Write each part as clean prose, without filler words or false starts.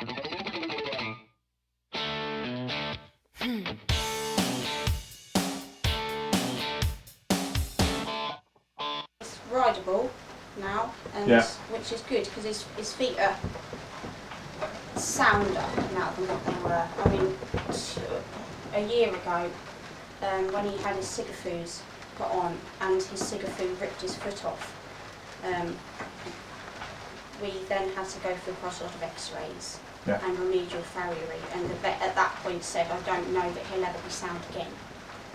It's rideable now, and which is good because his feet are sounder now than what they were. I mean, a year ago, when he had his Sigafoos put on and his Sigafoo ripped his foot off, we then had to go through quite a lot of x-rays and remedial farriery, and the vet at that point said, I don't know that he'll ever be sound again.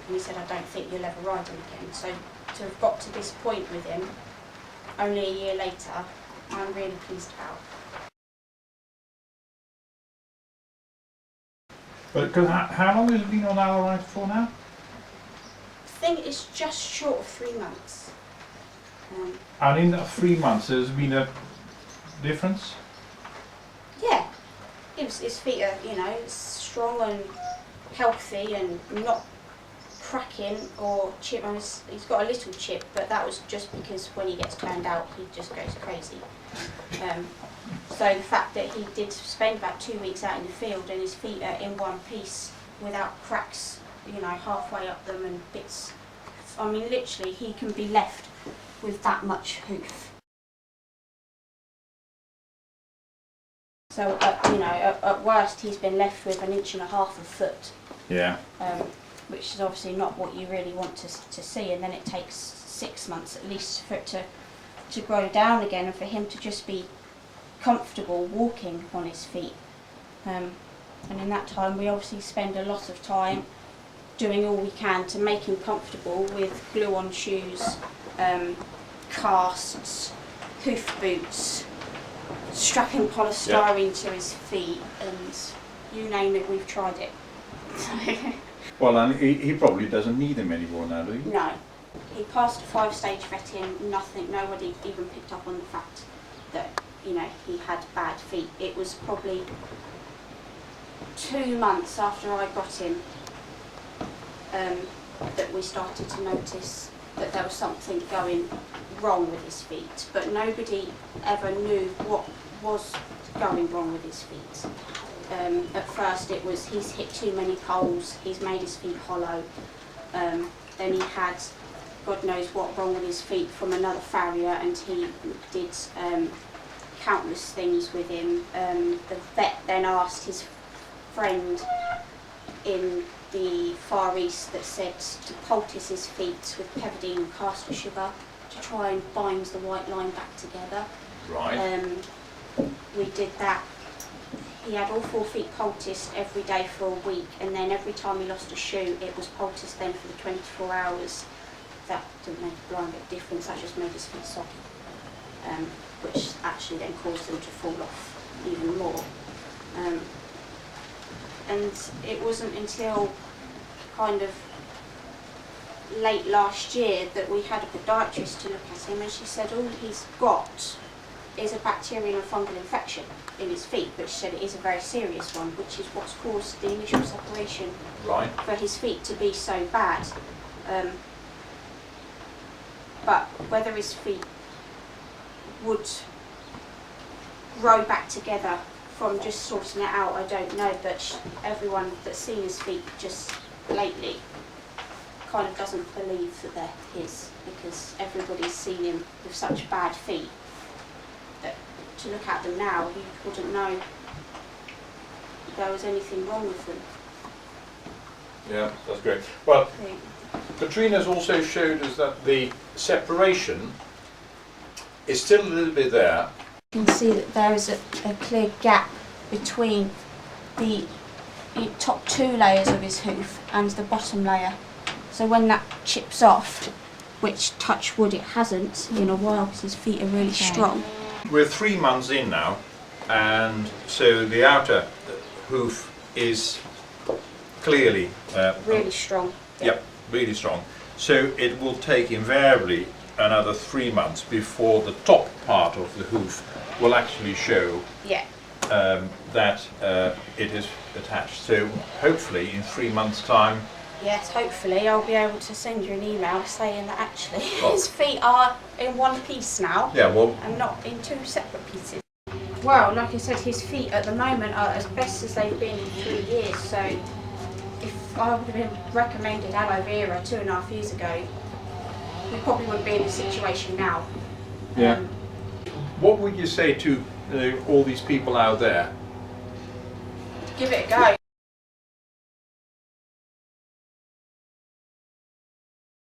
And he said, I don't think you'll ever ride him again. So to have got to this point with him, only a year later, I'm really pleased about. But cause how long has it been on our ride for now? I think it's just short of 3 months. And in that 3 months there's been a difference? Yeah, his feet are, you know, strong and healthy and not cracking or chip. He's got a little chip, but that was just because when he gets turned out, he just goes crazy. So the fact that he did spend about 2 weeks out in the field and his feet are in one piece without cracks, you know, halfway up them and bits. I mean, literally, he can be left with that much hoof. So, you know, at worst, he's been left with 1.5 inches of foot. Yeah. Which is obviously not what you really want to see, and then it takes 6 months at least for it to grow down again and for him to just be comfortable walking on his feet. And in that time we obviously spend a lot of time doing all we can to make him comfortable with glue-on shoes, casts, hoof boots, strapping polystyrene to his feet, and you name it, we've tried it. Well, and he probably doesn't need them anymore now, do he? No. He passed a 5-stage vetting, nobody even picked up on the fact that, you know, he had bad feet. It was probably 2 months after I got him that we started to notice that there was something going wrong with his feet, but nobody ever knew what was going wrong with his feet. At first it was he's hit too many poles, he's made his feet hollow, then he had God knows what wrong with his feet from another farrier, and he did countless things with him. The vet then asked his friend in the Far East that said to poultice his feet with pevadine and castor sugar to try and bind the white line back together. Right. We did that. He had all 4 feet poulticed every day for a week, and then every time he lost a shoe it was poulticed then for the 24 hours. That didn't make a blind bit of difference, that just made his feet soggy, which actually then caused them to fall off even more. And it wasn't until kind of late last year that we had a podiatrist to look at him, and she said all he's got is a bacterial and fungal infection in his feet, which said it is a very serious one, which is what's caused the initial separation for his feet to be so bad. But whether his feet would grow back together from just sorting it out, I don't know, but everyone that's seen his feet just lately kind of doesn't believe that they're his, because everybody's seen him with such bad feet that to look at them now you wouldn't know there was anything wrong with them. Yeah, that's great. Well, Katrina's also showed us that the separation is still a little bit there. You can see that there is a clear gap between the top 2 layers of his hoof and the bottom layer. So when that chips off, which touch wood it hasn't in a while because his feet are really strong. We're 3 months in now, and so the outer hoof is clearly really strong. Yep, really strong. So it will take invariably another 3 months before the top part of the hoof will actually show that it is attached. So hopefully in 3 months' time. Yes, hopefully I'll be able to send you an email saying that actually his feet are in one piece now, Yeah, well, and not in 2 separate pieces. Well, like I said, his feet at the moment are as best as they've been in 3 years. So if I would have been recommended aloe vera 2.5 years ago, we probably wouldn't be in this situation now. Yeah. What would you say to all these people out there? Give it a go.